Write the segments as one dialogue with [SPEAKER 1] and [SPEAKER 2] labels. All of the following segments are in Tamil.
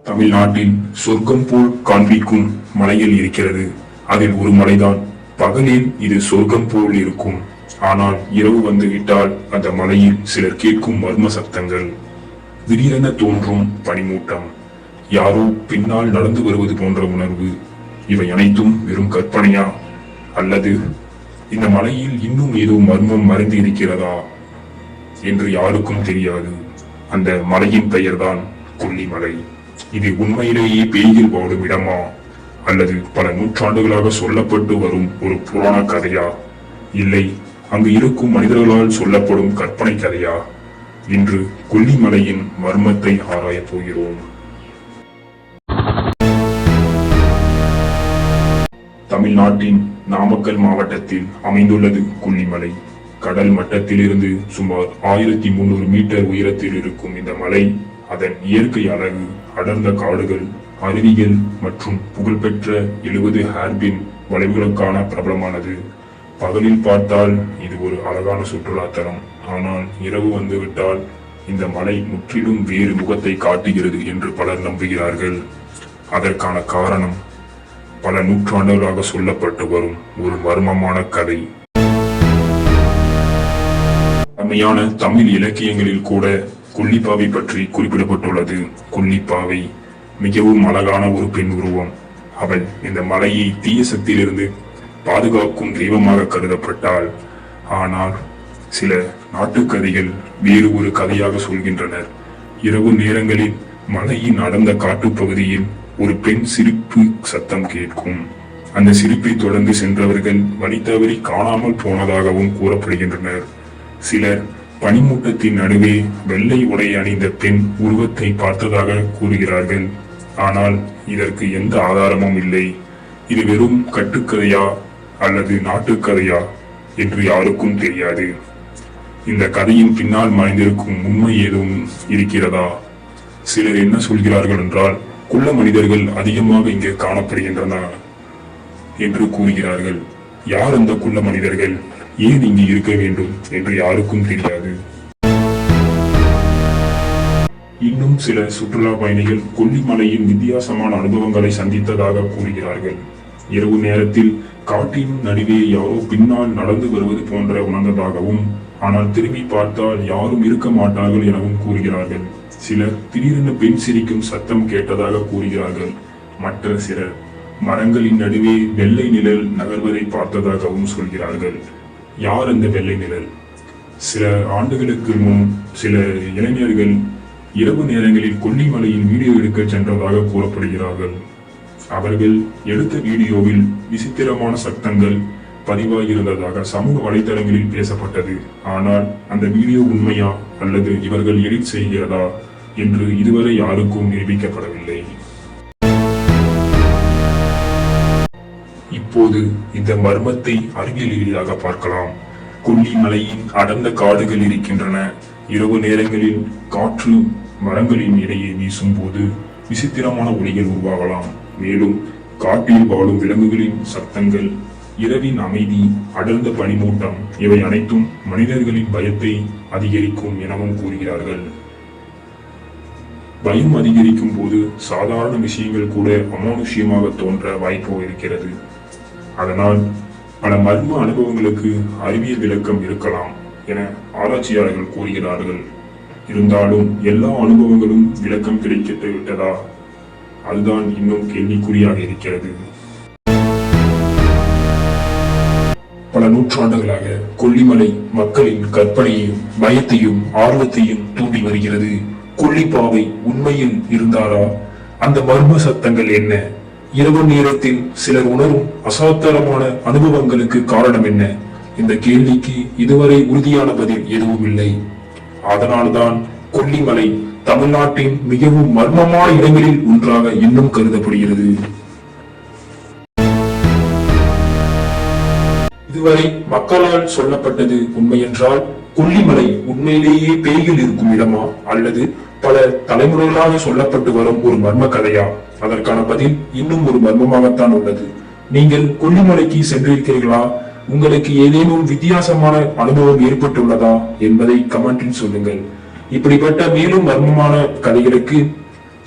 [SPEAKER 1] தமிழ்நாட்டில் சொர்க்கம் போல் காண்பிக்கும் மலையில் இருக்கிறது. அதில் ஒரு மலைதான். பகலில் இது சொர்க்கம் போல் இருக்கும். ஆனால் இரவு வந்துவிட்டால் அந்த மலையில் சிலர் கேட்கும் மர்ம சத்தங்கள். திடீரென தோன்றும் பனிமூட்டம், யாரோ பின்னால் நடந்து வருவது போன்ற உணர்வு. இவை அனைத்தும் வெறும் கற்பனையா, அல்லது இந்த மலையில் இன்னும் ஏதோ மர்மம் மறைந்து இருக்கிறதா என்று யாருக்கும் தெரியாது. அந்த மலையின் பெயர்தான் கொல்லிமலை. இது உண்மையிலேயே பேய்கள் வாழும் இடமா, அல்லது பல நூற்றாண்டுகளாக சொல்லப்பட்டு வரும் ஒரு புராண கதையா, இல்லை அங்கு இருக்கும் மனிதர்களால் சொல்லப்படும் கற்பனை கதையா? இன்று கொல்லிமலையின் மர்மத்தை ஆராயப் போகிறோம். தமிழ்நாட்டின் நாமக்கல் மாவட்டத்தில் அமைந்துள்ளது கொல்லிமலை. கடல் மட்டத்திலிருந்து சுமார் 1300 மீட்டர் உயரத்தில் இருக்கும் இந்த மலை அதன் இயற்கை அழகு, அடர்ந்த காடுகள், அருவிகள் மற்றும் புகழ்பெற்ற 70 ஹேர்பின் வளைவுகளுக்கான பிரபலமானது. பகலில் பார்த்தால் இது ஒரு அழகான சுற்றுலா தலம். ஆனால் இரவு வந்துவிட்டால் இந்த மலை முற்றிலும் வேறு முகத்தை காட்டுகிறது என்று பலர் நம்புகிறார்கள். அதற்கான காரணம் பல நூற்றாண்டுகளாக சொல்லப்பட்டு வரும் ஒரு மர்மமான கதை. பழமையான தமிழ் இலக்கியங்களில் கூட கொல்லிப்பாவை பற்றி குறிப்பிடப்பட்டுள்ளது. கொல்லிப்பாவை மிகவும் அழகான ஒரு பெண் உருவம். அவள் இந்த மலையை தீய சக்தியிலிருந்து பாதுகாக்கும் தெய்வமாக கருதப்பட்டாள். ஆனால் சில நாட்டுக்கதைகள் வேறு ஒரு கதையாக சொல்கின்றனர். இரவு நேரங்களில் மலையின் அடர்ந்த காட்டுப்பகுதியில் ஒரு பெண் சிரிப்பு சத்தம் கேட்கும். அந்த சிரிப்பை தொடர்ந்து சென்றவர்கள் வழி தவறி காணாமல் போனதாகவும் கூறப்படுகின்றனர். சிலர் பனிமூட்டத்தின் நடுவே வெள்ளை உடை அணிந்த பெண் உருவத்தை பார்த்ததாக கூறுகிறார்கள். ஆனால் இதற்கு எந்த ஆதாரமும் இல்லை. இது வெறும் கட்டுக்கதையா அல்லது நாட்டுக்கதையா என்று யாருக்கும் தெரியாது. இந்த கதையின் பின்னால் மறைந்திருக்கும் உண்மை ஏதும் இருக்கிறதா? சிலர் என்ன சொல்கிறார்கள் என்றால், குள்ள மனிதர்கள் அதிகமாக இங்கே காணப்படுகின்றன என்று கூறுகிறார்கள். யார் அந்த குள்ள மனிதர்கள், ஏன் இங்கு இருக்க வேண்டும் என்று யாருக்கும் தெரியாது. இன்னும் சில சுற்றுலா பயணிகள் கொல்லிமலையின் வித்தியாசமான அனுபவங்களை சந்தித்ததாக கூறுகிறார்கள். இரவு நேரத்தில் காட்டின் நடுவே யாரோ பின்னால் நடந்து வருவது போன்ற உணர்ந்ததாகவும், ஆனால் திரும்பி பார்த்தால் யாரும் இருக்க மாட்டார்கள் எனவும் கூறுகிறார்கள். சிலர் திடீரென பெண் சிரிக்கும் சத்தம் கேட்டதாக கூறுகிறார்கள். மற்ற சிலர் மரங்களின் நடுவே வெள்ளை நிழல் நகர்வதை பார்த்ததாகவும் சொல்கிறார்கள். யார் அந்த வெள்ளை நிழல்? சில ஆண்டுகளுக்கு முன் சில இளைஞர்கள் இரவு நேரங்களில் கொல்லிமலையில் வீடியோ எடுக்க சென்றதாக கூறப்படுகிறார்கள். அவர்கள் எடுத்த வீடியோவில் விசித்திரமான சத்தங்கள் பதிவாகியிருந்ததாக சமூக வலைதளங்களில் பேசப்பட்டது. ஆனால் அந்த வீடியோ உண்மையா அல்லது இவர்கள் எடிட் செய்கிறதா என்று இதுவரை யாருக்கும் நிரூபிக்கப்படவில்லை. இப்போது இந்த மர்மத்தை அறிவியல் ரீதியாக பார்க்கலாம். கொல்லிமலையின் அடர்ந்த காடுகள் இருக்கின்றன. இரவு நேரங்களில் காற்று மரங்களின் இடையே வீசும் போது விசித்திரமான ஒலிகள் உருவாகலாம். மேலும் காட்டில் வாழும் விலங்குகளின் சத்தங்கள், இரவின் அமைதி, அடர்ந்த பனிமூட்டம் இவை அனைத்தும் மனிதர்களின் பயத்தை அதிகரிக்கும் எனவும் கூறுகிறார்கள். பயம் அதிகரிக்கும் போது சாதாரண விஷயங்கள் கூட அமானுஷ்யமாக தோன்ற வாய்ப்பு இருக்கிறது. அதனால் பல மர்ம அனுபவங்களுக்கு அறிவியல் விளக்கம் இருக்கலாம் என ஆராய்ச்சியாளர்கள் கூறுகிறார்கள். இருந்தாலும் எல்லா அனுபவங்களும் விளக்கம் கிடைத்து விட்டதா? அதுதான் இன்னும் கேள்விக்குறியாக இருக்கிறது. பல நூற்றாண்டுகளாக கொல்லிமலை மக்களின் கற்பனையையும் பயத்தையும் ஆர்வத்தையும் தூண்டி வருகிறது. கொல்லிப்பாவை உண்மையில் இருந்தாரா? அந்த மர்ம சத்தங்கள் என்ன? இரவு நேரத்தில் சிலர் உணரும் அசாதாரணமான அனுபவங்களுக்கு காரணம் என்ன? இந்த கேள்விக்கு இதுவரை உறுதியான பதில் எதுவும் இல்லை. அதனால்தான் கொல்லிமலை தமிழ்நாட்டின் மிகவும் மர்மமான இடங்களில் ஒன்றாக இன்னும் கருதப்படுகிறது. இதுவரை மக்களால் சொல்லப்பட்டது உண்மை என்றால், கொல்லிமலை உண்மையிலேயே பேய்கள் இருக்கும் இடமா, அல்லது பல தலைமுறைகளாக சொல்லப்பட்டு வரும் ஒரு மர்ம கதையா? அதற்கான பதில் இன்னும் ஒரு மர்மமாகத்தான் உள்ளது. நீங்கள் கொல்லிமலைக்கு சென்றிருக்கிறீர்களா? உங்களுக்கு ஏதேனும் வித்தியாசமான அனுபவம் ஏற்பட்டுள்ளதா என்பதை கமெண்டில் சொல்லுங்கள். இப்படிப்பட்ட மேலும் மர்மமான கதைகளுக்கு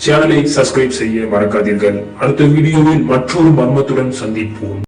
[SPEAKER 1] சேனலை சப்ஸ்கிரைப் செய்ய மறக்காதீர்கள். அடுத்த வீடியோவில் மற்றொரு மர்மத்துடன் சந்திப்போம்.